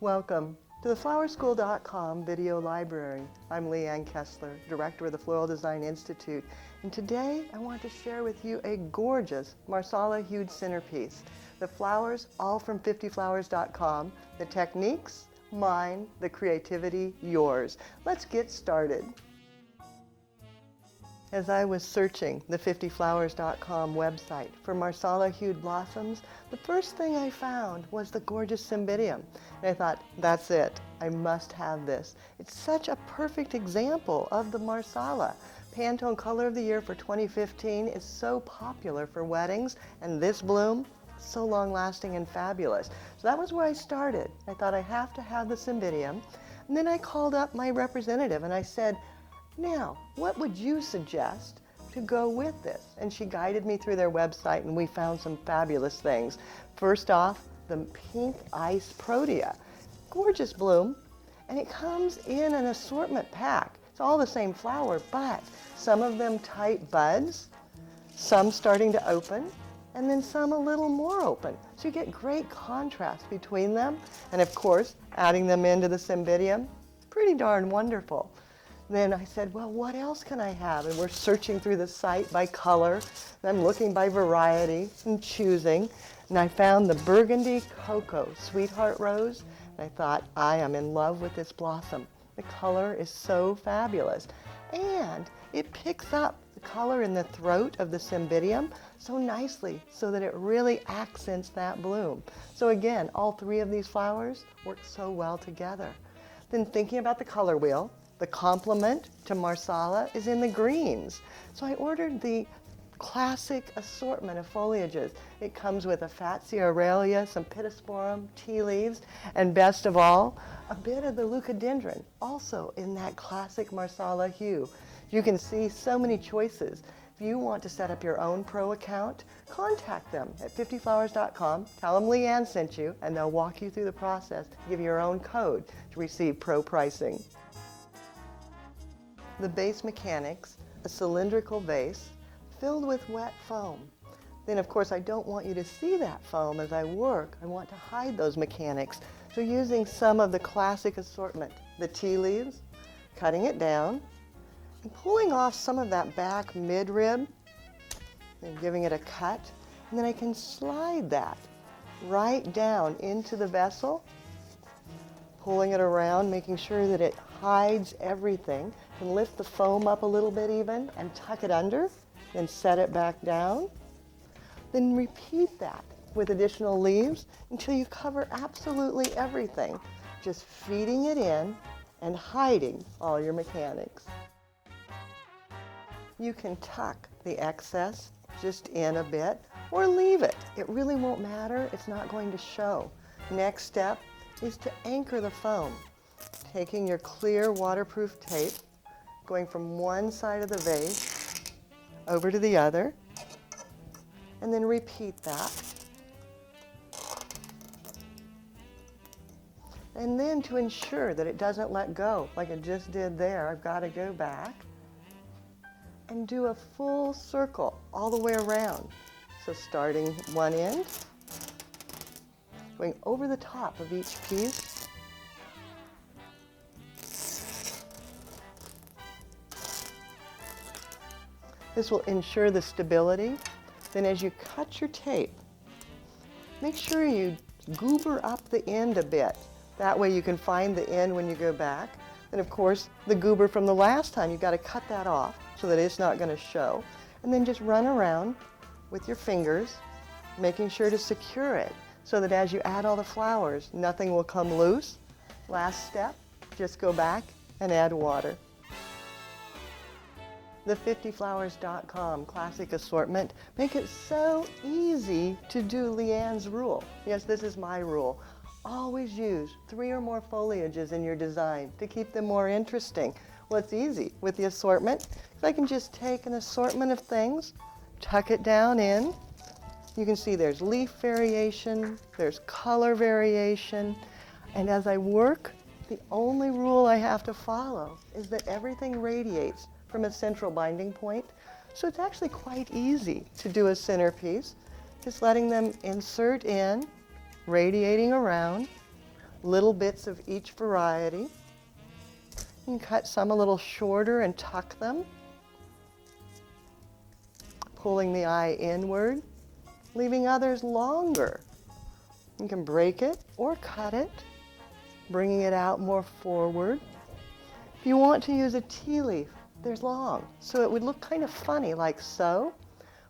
Welcome to the flowerschool.com video library. I'm Leanne Kessler, Director of the Floral Design Institute, and today I want to share with you a gorgeous Marsala hued centerpiece. The flowers, all from 50flowers.com. The techniques, mine. The creativity, yours. Let's get started. As I was searching the 50flowers.com website for Marsala hued blossoms, the first thing I found was the gorgeous cymbidium. And I thought, that's it. I must have this. It's such a perfect example of the Marsala. Pantone Color of the Year for 2015 is so popular for weddings, and this bloom, so long-lasting and fabulous. So that was where I started. I thought I have to have the cymbidium. And then I called up my representative and I said, now, what would you suggest to go with this? And she guided me through their website and we found some fabulous things. First off, the pink ice protea. Gorgeous bloom, and it comes in an assortment pack. It's all the same flower, but some of them tight buds, some starting to open, and then some a little more open. So you get great contrast between them. And of course, adding them into the cymbidium, pretty darn wonderful. Then I said, well, what else can I have? And we're searching through the site by color. And I'm looking by variety and choosing. And I found the Burgundy Cocoa Sweetheart Rose. And I thought, I am in love with this blossom. The color is so fabulous. And it picks up the color in the throat of the cymbidium so nicely so that it really accents that bloom. So again, all three of these flowers work so well together. Then thinking about the color wheel, the complement to Marsala is in the greens. So I ordered the classic assortment of foliages. It comes with a Fatsia aurelia, some pittosporum, tea leaves, and best of all, a bit of the leucadendron, also in that classic Marsala hue. You can see so many choices. If you want to set up your own pro account, contact them at 50flowers.com, tell them Leanne sent you, and they'll walk you through the process, give you your own code to receive pro pricing. The base mechanics, a cylindrical vase filled with wet foam. Then of course I don't want you to see that foam as I work. I want to hide those mechanics. So using some of the classic assortment, the tea leaves, cutting it down, and pulling off some of that back midrib and giving it a cut. And then I can slide that right down into the vessel, pulling it around, making sure that it hides everything. Can lift the foam up a little bit even and tuck it under, then set it back down. Then repeat that with additional leaves until you cover absolutely everything, just feeding it in and hiding all your mechanics. You can tuck the excess just in a bit or leave it. It really won't matter. It's not going to show. Next step is to anchor the foam. Taking your clear waterproof tape, going from one side of the vase over to the other, and then repeat that. And then to ensure that it doesn't let go, like it just did there, I've got to go back and do a full circle all the way around. So starting one end, going over the top of each piece, this will ensure the stability. Then as you cut your tape, make sure you goober up the end a bit. That way you can find the end when you go back. And of course, the goober from the last time, you've got to cut that off so that it's not going to show. And then just run around with your fingers, making sure to secure it so that as you add all the flowers, nothing will come loose. Last step, just go back and add water. The 50flowers.com classic assortment make it so easy to do Leanne's rule. Yes, this is my rule. Always use 3 or more foliages in your design to keep them more interesting. Well, it's easy with the assortment. If I can just take an assortment of things, tuck it down in. You can see there's leaf variation, there's color variation, and as I work, the only rule I have to follow is that everything radiates from a central binding point. So it's actually quite easy to do a centerpiece, just letting them insert in, radiating around, little bits of each variety. You can cut some a little shorter and tuck them, pulling the eye inward, leaving others longer. You can break it or cut it, bringing it out more forward. If you want to use a tea leaf, they're long, so it would look kind of funny like so.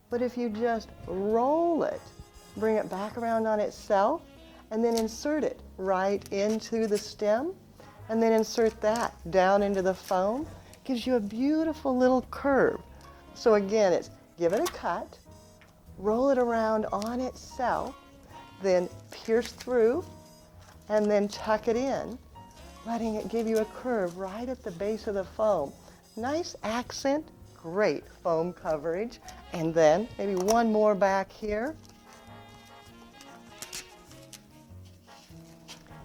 But if you just roll it, bring it back around on itself, and then insert it right into the stem, and then insert that down into the foam, gives you a beautiful little curve. So again, it's give it a cut, roll it around on itself, then pierce through, and then tuck it in, letting it give you a curve right at the base of the foam. Nice accent, great foam coverage. And then maybe one more back here.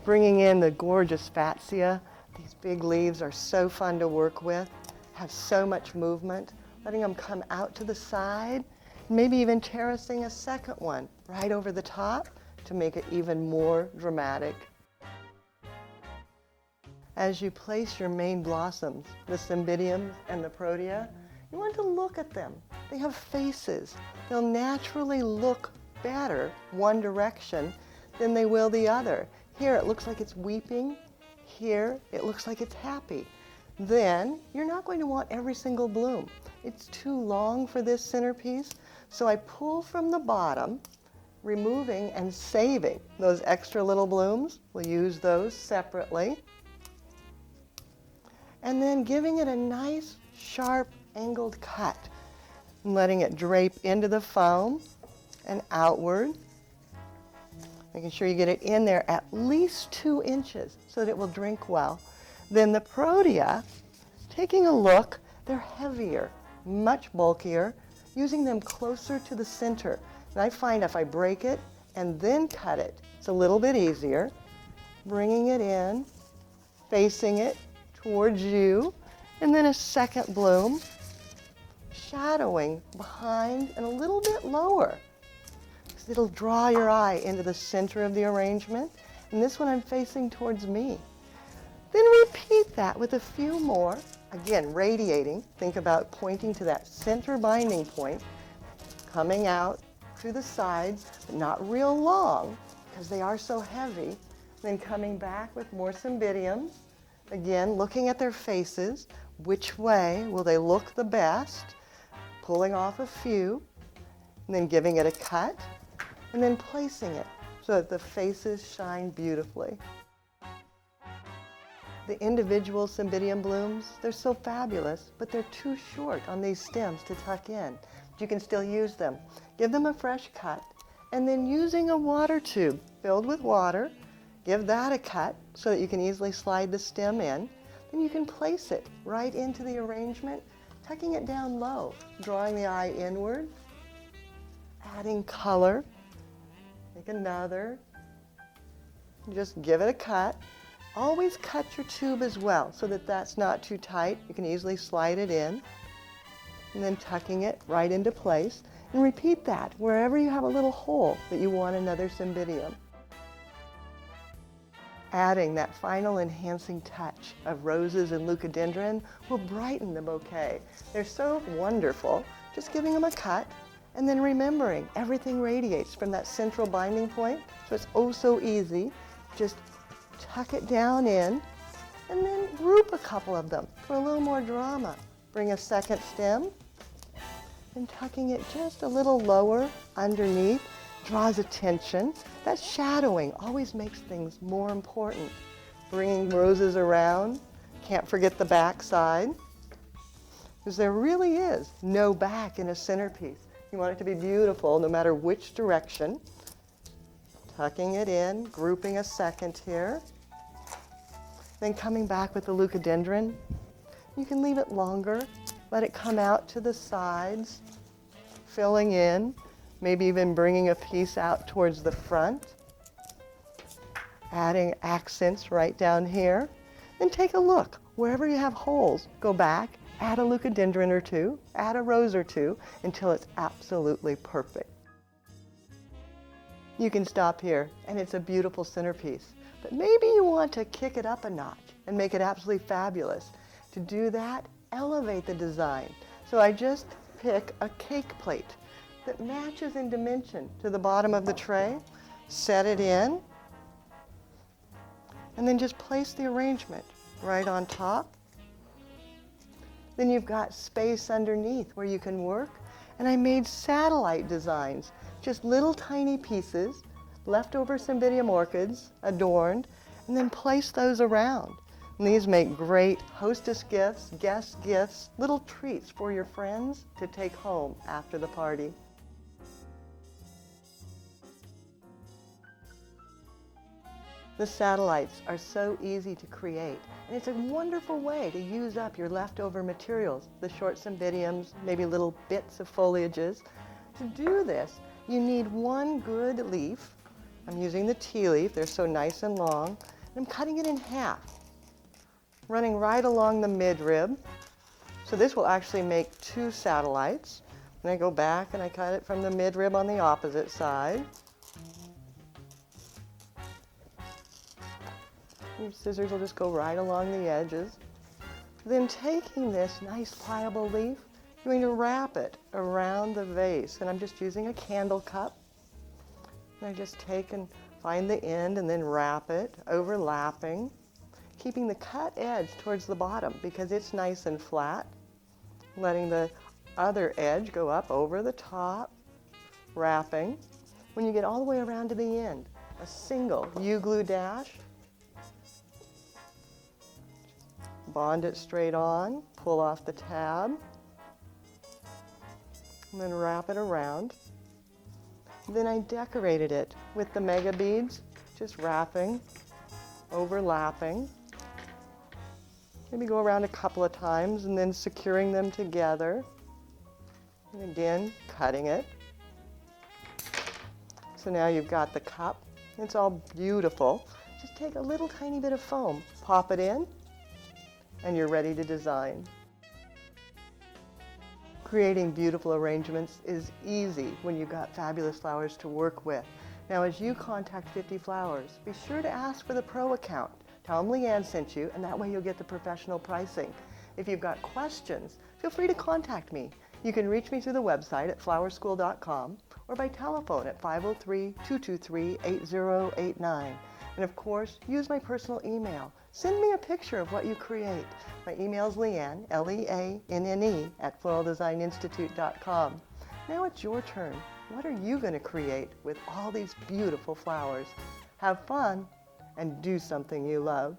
Bringing in the gorgeous Fatsia. These big leaves are so fun to work with, have so much movement. Letting them come out to the side, maybe even terracing a second one right over the top to make it even more dramatic. As you place your main blossoms, the cymbidiums and the protea, you want to look at them. They have faces. They'll naturally look better one direction than they will the other. Here it looks like it's weeping. Here it looks like it's happy. Then you're not going to want every single bloom. It's too long for this centerpiece, so I pull from the bottom, removing and saving those extra little blooms. We'll use those separately. And then giving it a nice, sharp, angled cut, and letting it drape into the foam and outward. Making sure you get it in there at least 2 inches so that it will drink well. Then the protea, taking a look, they're heavier, much bulkier, using them closer to the center. And I find if I break it and then cut it, it's a little bit easier. Bringing it in, facing it towards you, and then a second bloom, shadowing behind and a little bit lower. It'll draw your eye into the center of the arrangement, and this one I'm facing towards me. Then repeat that with a few more, again radiating. Think about pointing to that center binding point, coming out to the sides, but not real long because they are so heavy. Then coming back with more cymbidiums, again looking at their faces, which way will they look the best, pulling off a few, and then giving it a cut, and then placing it so that the faces shine beautifully. The individual cymbidium blooms, they're so fabulous, but they're too short on these stems to tuck in. But you can still use them. Give them a fresh cut, and then using a water tube filled with water, give that a cut so that you can easily slide the stem in. Then you can place it right into the arrangement, tucking it down low, drawing the eye inward, adding color. Make another, just give it a cut. Always cut your tube as well so that that's not too tight. You can easily slide it in, and then tucking it right into place. And repeat that wherever you have a little hole that you want another cymbidium. Adding that final enhancing touch of roses and leucadendron will brighten the bouquet. They're so wonderful. Just giving them a cut, and then remembering everything radiates from that central binding point, so it's oh so easy. Just tuck it down in, and then group a couple of them for a little more drama. Bring a second stem, and tucking it just a little lower underneath draws attention. That shadowing always makes things more important. Bringing roses around, can't forget the back side, because there really is no back in a centerpiece. You want it to be beautiful no matter which direction. Tucking it in, grouping a second here. Then coming back with the leucadendron. You can leave it longer, let it come out to the sides, filling in, maybe even bringing a piece out towards the front. Adding accents right down here. Then take a look. Wherever you have holes, go back, add a leucadendron or two, add a rose or two, until it's absolutely perfect. You can stop here, and it's a beautiful centerpiece. But maybe you want to kick it up a notch and make it absolutely fabulous. To do that, elevate the design. So I just pick a cake plate that matches in dimension to the bottom of the tray, set it in, and then just place the arrangement right on top. Then you've got space underneath where you can work. And I made satellite designs, just little tiny pieces, leftover Cymbidium orchids, adorned, and then place those around. And these make great hostess gifts, guest gifts, little treats for your friends to take home after the party. The satellites are so easy to create, and it's a wonderful way to use up your leftover materials, the short cymbidiums, maybe little bits of foliages. To do this, you need one good leaf. I'm using the tea leaf, they're so nice and long, and I'm cutting it in half, running right along the midrib. So this will actually make 2 satellites. And I go back and I cut it from the midrib on the opposite side. Your scissors will just go right along the edges. Then taking this nice pliable leaf, you're going to wrap it around the vase. And I'm just using a candle cup. And I just take and find the end and then wrap it, overlapping, keeping the cut edge towards the bottom because it's nice and flat. Letting the other edge go up over the top, wrapping. When you get all the way around to the end, a single U-glue dash, bond it straight on, pull off the tab, and then wrap it around. Then I decorated it with the mega beads, just wrapping, overlapping. Maybe go around a couple of times and then securing them together. And again, cutting it. So now you've got the cup. It's all beautiful. Just take a little tiny bit of foam, pop it in, and you're ready to design. Creating beautiful arrangements is easy when you've got fabulous flowers to work with. Now, as you contact 50 Flowers, be sure to ask for the Pro account. Tell them Leanne sent you, and that way you'll get the professional pricing. If you've got questions, feel free to contact me. You can reach me through the website at flowerschool.com or by telephone at 503-223-8089. And of course, use my personal email. Send me a picture of what you create. My email is Leanne, Leanne, at floraldesigninstitute.com. Now it's your turn. What are you going to create with all these beautiful flowers? Have fun and do something you love.